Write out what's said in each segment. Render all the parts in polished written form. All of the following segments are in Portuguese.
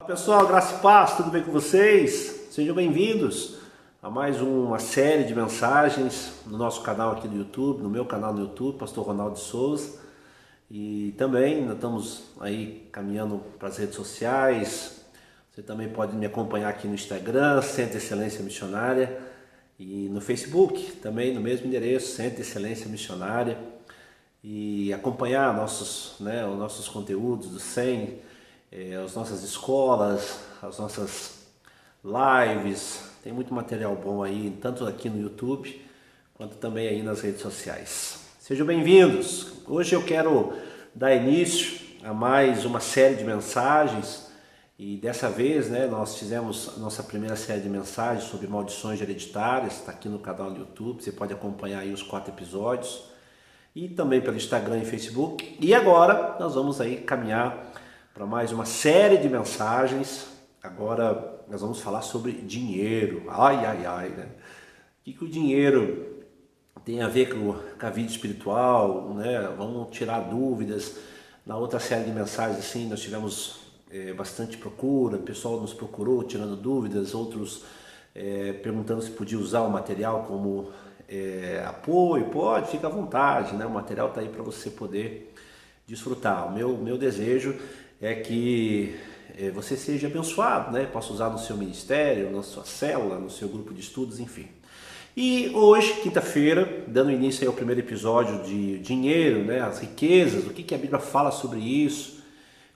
Pessoal, graça e paz, tudo bem com vocês? Sejam bem-vindos a mais uma série de mensagens no nosso canal aqui do YouTube, no meu canal no YouTube, Pastor Ronaldo de Souza. E também nós estamos aí caminhando para as redes sociais. Você também pode me acompanhar aqui no Instagram, Centro Excelência Missionária, e no Facebook, também no mesmo endereço, Centro Excelência Missionária, e acompanhar os nossos conteúdos do SEM, as nossas escolas, as nossas lives. Tem muito material bom aí, tanto aqui no YouTube, quanto também aí nas redes sociais. Sejam bem-vindos! Hoje eu quero dar início a mais uma série de mensagens, e dessa vez nós fizemos a nossa primeira série de mensagens sobre maldições hereditárias, está aqui no canal do YouTube, você pode acompanhar aí os 4 episódios, e também pelo Instagram e Facebook. E agora nós vamos aí caminhar para mais uma série de mensagens. Agora nós vamos falar sobre dinheiro. Né? O que o dinheiro tem a ver com a vida espiritual, né? Vamos tirar dúvidas. Na outra série de mensagens assim, nós tivemos bastante procura, o pessoal nos procurou tirando dúvidas, outros perguntando se podia usar o material como apoio. Pode, fica à vontade, né? O material está aí para você poder desfrutar. O meu desejo é que você seja abençoado, né? Possa usar no seu ministério, na sua célula, no seu grupo de estudos, enfim. E hoje, quinta-feira, dando início aí ao primeiro episódio de dinheiro, né? As riquezas, o que a Bíblia fala sobre isso,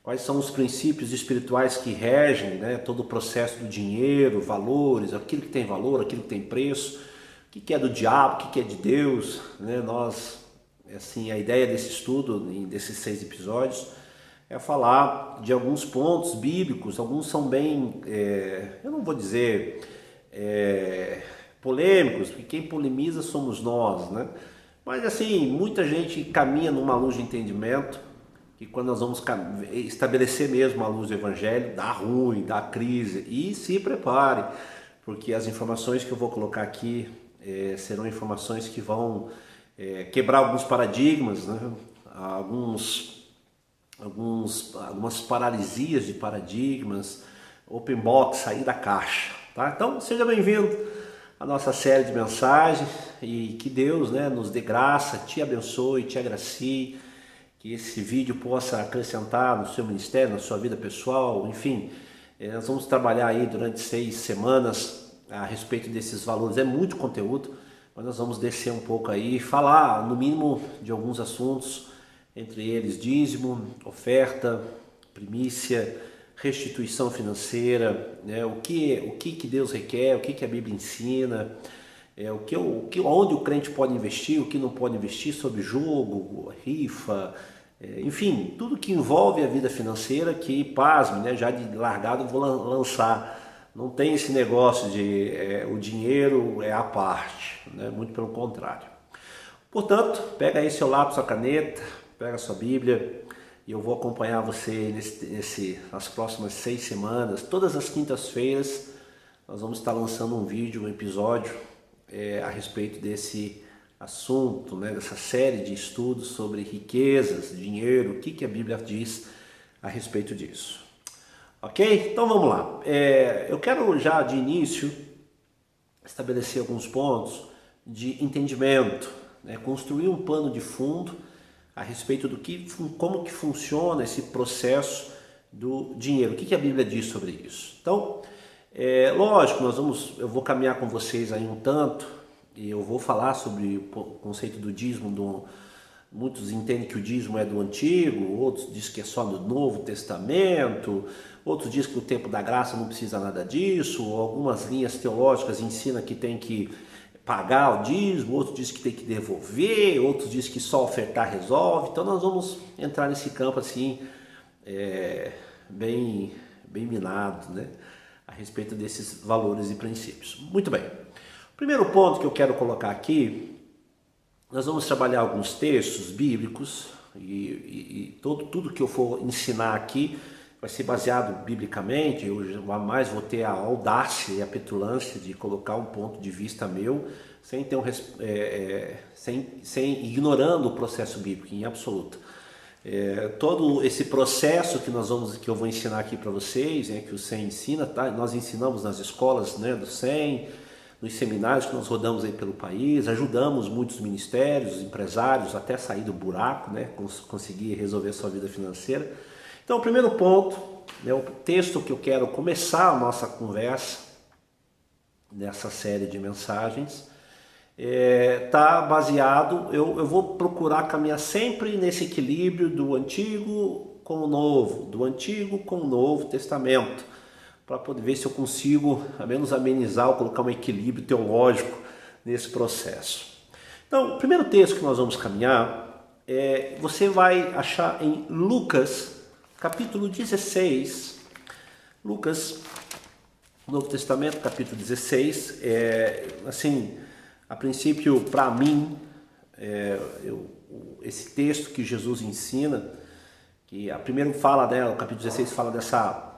quais são os princípios espirituais que regem, né, todo o processo do dinheiro, valores, aquilo que tem valor, aquilo que tem preço, o que é do diabo, o que é de Deus, né? A ideia desse estudo, desses 6 episódios, é falar de alguns pontos bíblicos. Alguns são bem, eu não vou dizer polêmicos, porque quem polemiza somos nós, né? Mas assim, muita gente caminha numa luz de entendimento, que quando nós vamos estabelecer mesmo a luz do Evangelho, dá ruim, dá crise, e se prepare, porque as informações que eu vou colocar aqui serão informações que vão quebrar alguns paradigmas, né? Algumas paralisias de paradigmas, open box, sair da caixa, tá? Então seja bem-vindo à nossa série de mensagens, e que Deus, né, nos dê graça, te abençoe, te agracie, que esse vídeo possa acrescentar no seu ministério, na sua vida pessoal, enfim. Nós vamos trabalhar aí durante 6 semanas a respeito desses valores. É muito conteúdo, mas nós vamos descer um pouco aí e falar, no mínimo, de alguns assuntos, entre eles dízimo, oferta, primícia, restituição financeira, né? O que Deus requer, o que a Bíblia ensina, onde o crente pode investir, o que não pode investir, sobre jogo, rifa, enfim, tudo que envolve a vida financeira, que, pasme, né? Já de largado eu vou lançar. Não tem esse negócio de o dinheiro é à parte, né? Muito pelo contrário. Portanto, pega aí seu lápis, sua caneta, pega a sua Bíblia, e eu vou acompanhar você nas próximas 6 semanas. Todas as quintas-feiras nós vamos estar lançando um vídeo, um episódio a respeito desse assunto, né, dessa série de estudos sobre riquezas, dinheiro, o que a Bíblia diz a respeito disso. Ok? Então vamos lá. Eu quero já de início estabelecer alguns pontos de entendimento, né, construir um pano de fundo a respeito como que funciona esse processo do dinheiro. O que a Bíblia diz sobre isso? Então, lógico, eu vou caminhar com vocês aí um tanto, e eu vou falar sobre o conceito do dízimo. Muitos entendem que o dízimo é do Antigo, outros dizem que é só do Novo Testamento, outros dizem que o tempo da graça não precisa nada disso, algumas linhas teológicas ensinam que tem que pagar o dízimo, outros dizem que tem que devolver, outros dizem que só ofertar resolve. Então nós vamos entrar nesse campo assim, bem minado, né, a respeito desses valores e princípios. Muito bem. O primeiro ponto que eu quero colocar aqui, nós vamos trabalhar alguns textos bíblicos, e tudo que eu for ensinar aqui vai ser baseado biblicamente. Eu jamais vou ter a audácia e a petulância de colocar um ponto de vista meu sem ignorando o processo bíblico em absoluto. Todo esse processo que eu vou ensinar aqui para vocês, que o SEM ensina, tá? Nós ensinamos nas escolas, né, do SEM, nos seminários que nós rodamos aí pelo país, ajudamos muitos ministérios, empresários até sair do buraco, né, conseguir resolver a sua vida financeira. Então, o primeiro ponto, né, o texto que eu quero começar a nossa conversa nessa série de mensagens está baseado, eu vou procurar caminhar sempre nesse equilíbrio do Antigo com o Novo, do Antigo com o Novo Testamento, para poder ver se eu consigo, ao menos amenizar ou colocar um equilíbrio teológico nesse processo. Então, o primeiro texto que nós vamos caminhar, você vai achar em Lucas, capítulo 16, Lucas, Novo Testamento, capítulo 16, assim, a princípio, para mim, esse texto que Jesus ensina, que primeiro fala, né, o capítulo 16 fala dessa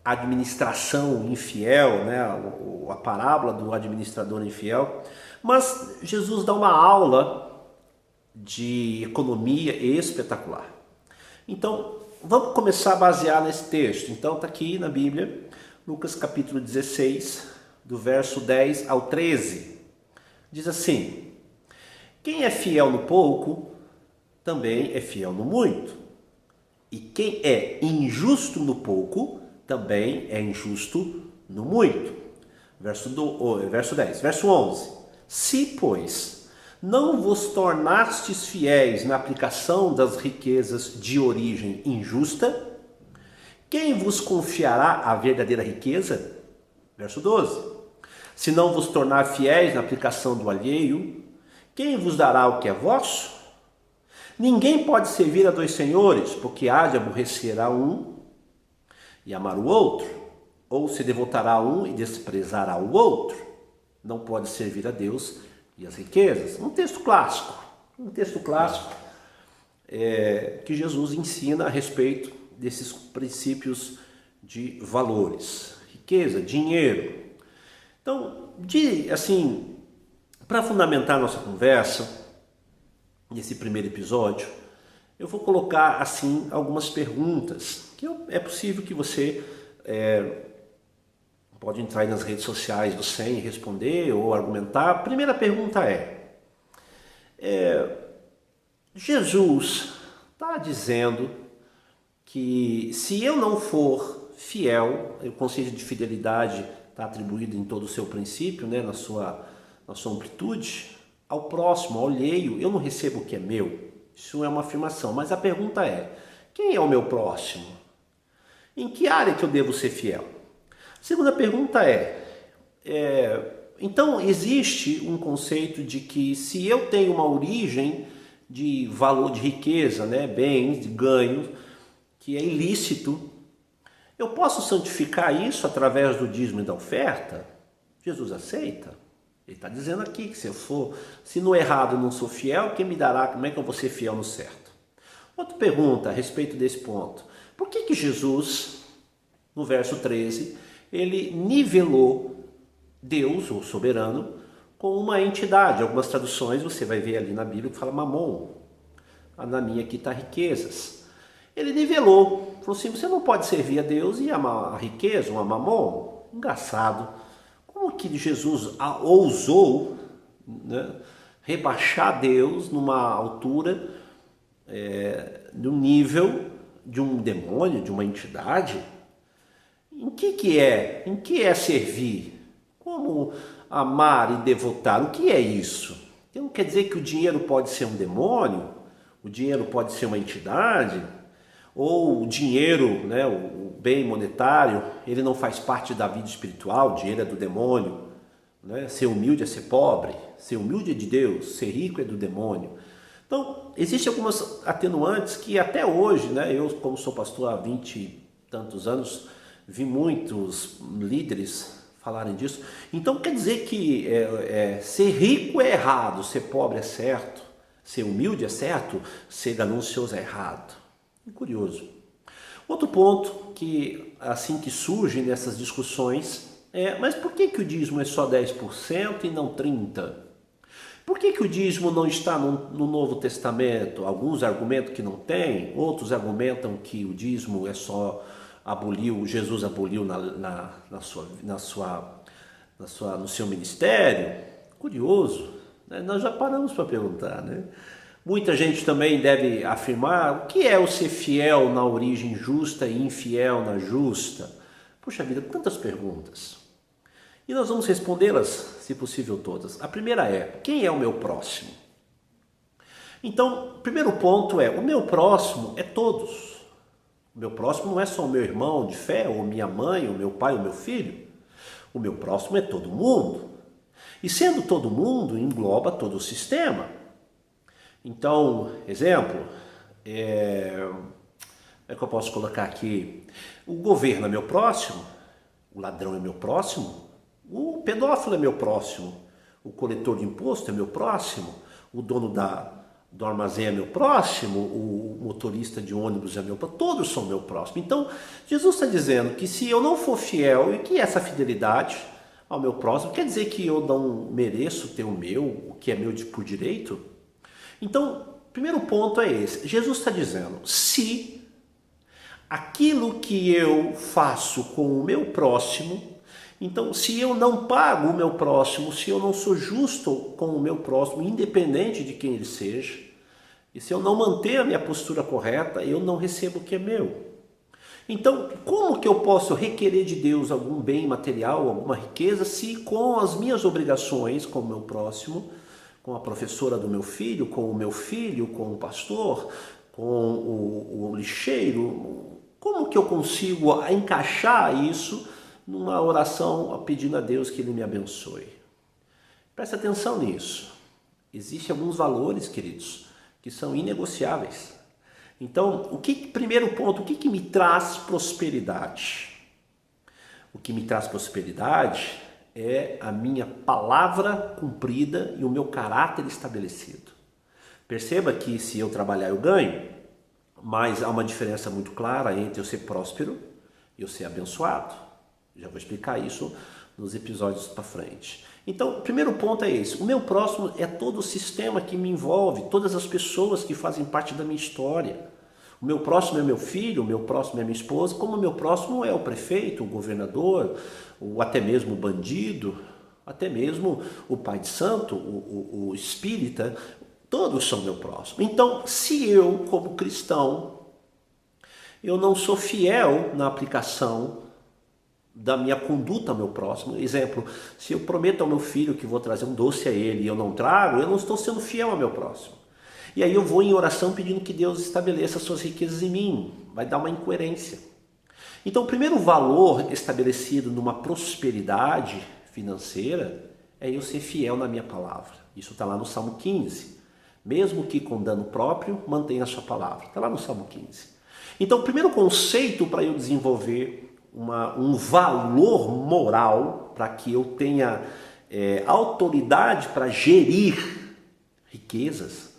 administração infiel, né, a parábola do administrador infiel, mas Jesus dá uma aula de economia espetacular. Então, vamos começar a basear nesse texto. Então, está aqui na Bíblia, Lucas capítulo 16, do verso 10 ao 13. Diz assim: quem é fiel no pouco, também é fiel no muito. E quem é injusto no pouco, também é injusto no muito. Verso 10. Verso 11. Se, pois, não vos tornastes fiéis na aplicação das riquezas de origem injusta, quem vos confiará a verdadeira riqueza? Verso 12. Se não vos tornar fiéis na aplicação do alheio, quem vos dará o que é vosso? Ninguém pode servir a dois senhores, porque há de aborrecer a um e amar o outro, ou se devotará a um e desprezará o outro. Não pode servir a Deus e as riquezas. Um texto clássico que Jesus ensina a respeito desses princípios de valores, riqueza, dinheiro. Então, para fundamentar nossa conversa, nesse primeiro episódio, eu vou colocar assim algumas perguntas que é possível que você pode entrar aí nas redes sociais do SEM e responder ou argumentar. A primeira pergunta Jesus está dizendo que se eu não for fiel, o conceito de fidelidade está atribuído em todo o seu princípio, né, na sua amplitude, ao próximo, ao alheio, eu não recebo o que é meu. Isso é uma afirmação, mas a pergunta quem é o meu próximo? Em que área que eu devo ser fiel? A segunda pergunta então existe um conceito de que se eu tenho uma origem de valor, de riqueza, né, bens, de ganho, que é ilícito, eu posso santificar isso através do dízimo e da oferta? Jesus aceita? Ele está dizendo aqui que se no errado eu não sou fiel, quem me dará, como é que eu vou ser fiel no certo? Outra pergunta a respeito desse ponto. Por que Jesus, no verso 13, ele nivelou Deus, o soberano, com uma entidade? Algumas traduções você vai ver ali na Bíblia que fala mamon. Na minha aqui está riquezas. Ele nivelou, falou assim, você não pode servir a Deus e amar a riqueza, um mamon. Engraçado. Como que Jesus ousou, né, rebaixar Deus numa altura, no nível de um demônio, de uma entidade? Em que é servir? Como amar e devotar? O que é isso? Não quer dizer que o dinheiro pode ser um demônio? O dinheiro pode ser uma entidade? Ou o dinheiro, né, o bem monetário, ele não faz parte da vida espiritual, o dinheiro é do demônio, né? Ser humilde é ser pobre, ser humilde é de Deus, ser rico é do demônio. Então, existem algumas atenuantes que até hoje, né, eu como sou pastor há 20 e tantos anos, vi muitos líderes falarem disso. Então quer dizer que ser rico é errado, ser pobre é certo, ser humilde é certo, ser ganancioso é errado. Curioso. Outro ponto que surge nessas discussões mas por que o dízimo é só 10% e não 30%? Por que o dízimo não está no Novo Testamento? Alguns argumentam que não tem, outros argumentam que o dízimo é só Jesus aboliu no seu ministério. Curioso, né? Nós já paramos para perguntar, né? Muita gente também deve afirmar o que é o ser fiel na origem justa e infiel na justa. Puxa vida, quantas perguntas. E nós vamos respondê-las, se possível todas. A primeira é, quem é o meu próximo? Então, o primeiro ponto é, o meu próximo é todos. O meu próximo não é só o meu irmão de fé, ou minha mãe, ou meu pai, ou meu filho. O meu próximo é todo mundo. E sendo todo mundo, engloba todo o sistema. Então, exemplo, como é que eu posso colocar aqui? O governo é meu próximo, o ladrão é meu próximo, o pedófilo é meu próximo, o coletor de imposto é meu próximo, o dono do armazém é meu próximo, o motorista de ônibus é meu próximo, todos são meu próximo. Então, Jesus está dizendo que se eu não for fiel, e que essa fidelidade ao meu próximo, quer dizer que eu não mereço ter o que é meu por direito? Então, o primeiro ponto é esse. Jesus está dizendo, se aquilo que eu faço com o meu próximo, então, se eu não pago o meu próximo, se eu não sou justo com o meu próximo, independente de quem ele seja, e se eu não manter a minha postura correta, eu não recebo o que é meu. Então, como que eu posso requerer de Deus algum bem material, alguma riqueza, se com as minhas obrigações com o meu próximo, com a professora do meu filho, com o meu filho, com o pastor, com o lixeiro, como que eu consigo encaixar isso numa oração pedindo a Deus que Ele me abençoe? Presta atenção nisso. Existem alguns valores, queridos, que são inegociáveis. Então, primeiro ponto, o que me traz prosperidade? O que me traz prosperidade é a minha palavra cumprida e o meu caráter estabelecido. Perceba que se eu trabalhar eu ganho, mas há uma diferença muito clara entre eu ser próspero e eu ser abençoado. Já vou explicar isso nos episódios para frente. Então, o primeiro ponto é esse. O meu próximo é todo o sistema que me envolve, todas as pessoas que fazem parte da minha história. O meu próximo é meu filho, o meu próximo é minha esposa, como o meu próximo é o prefeito, o governador, ou até mesmo o bandido, até mesmo o pai de santo, o espírita, todos são meu próximo. Então, se eu, como cristão, eu não sou fiel na aplicação da minha conduta ao meu próximo. Exemplo, se eu prometo ao meu filho que vou trazer um doce a ele e eu não trago, eu não estou sendo fiel ao meu próximo. E aí eu vou em oração pedindo que Deus estabeleça suas riquezas em mim. Vai dar uma incoerência. Então, o primeiro valor estabelecido numa prosperidade financeira é eu ser fiel na minha palavra. Isso está lá no Salmo 15. Mesmo que com dano próprio, mantenha a sua palavra. Está lá no Salmo 15. Então, o primeiro conceito para eu desenvolver um valor moral, para que eu tenha autoridade para gerir riquezas,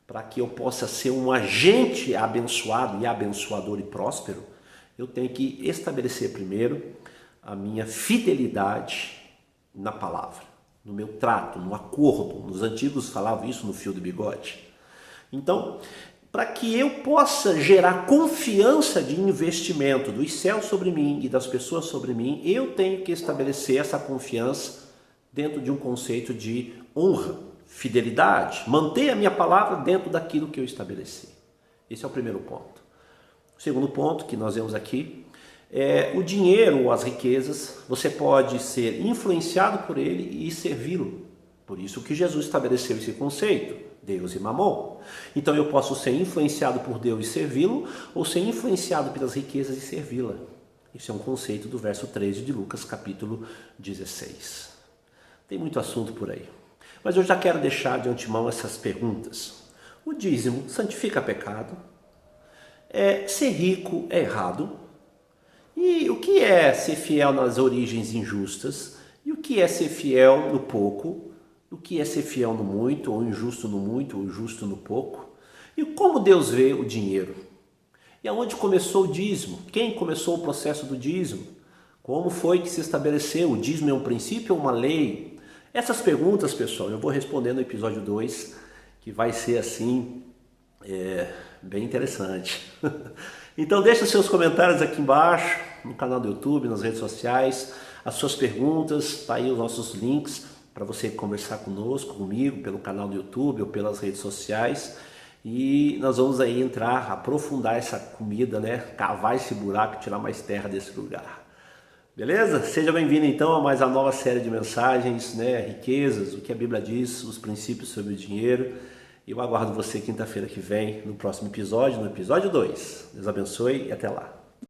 para que eu possa ser um agente abençoado e abençoador e próspero, eu tenho que estabelecer primeiro a minha fidelidade na palavra, no meu trato, no acordo. Os antigos falavam isso no fio do bigode. Então, para que eu possa gerar confiança de investimento dos céus sobre mim e das pessoas sobre mim, eu tenho que estabelecer essa confiança dentro de um conceito de honra, fidelidade, manter a minha palavra dentro daquilo que eu estabeleci. Esse é o primeiro ponto. O segundo ponto que nós vemos aqui é o dinheiro ou as riquezas, você pode ser influenciado por ele e servi-lo. Por isso que Jesus estabeleceu esse conceito, Deus e Mamon. Então eu posso ser influenciado por Deus e servi-lo, ou ser influenciado pelas riquezas e servi-la. Isso é um conceito do verso 13 de Lucas, capítulo 16. Tem muito assunto por aí. Mas eu já quero deixar de antemão essas perguntas. O dízimo santifica pecado? Ser rico é errado? E o que é ser fiel nas origens injustas? E o que é ser fiel no pouco? O que é ser fiel no muito, ou injusto no muito, ou justo no pouco? E como Deus vê o dinheiro? E aonde começou o dízimo? Quem começou o processo do dízimo? Como foi que se estabeleceu? O dízimo é um princípio ou uma lei? Essas perguntas, pessoal, eu vou responder no episódio 2, que vai ser assim, bem interessante. Então deixa seus comentários aqui embaixo, no canal do YouTube, nas redes sociais, as suas perguntas, tá aí os nossos links para você conversar comigo, pelo canal do YouTube ou pelas redes sociais. E nós vamos aí entrar, aprofundar essa comida, né? Cavar esse buraco, tirar mais terra desse lugar. Beleza? Seja bem-vindo então a mais uma nova série de mensagens, né? Riquezas, o que a Bíblia diz, os princípios sobre o dinheiro. Eu aguardo você quinta-feira que vem, no próximo episódio, no episódio 2. Deus abençoe e até lá.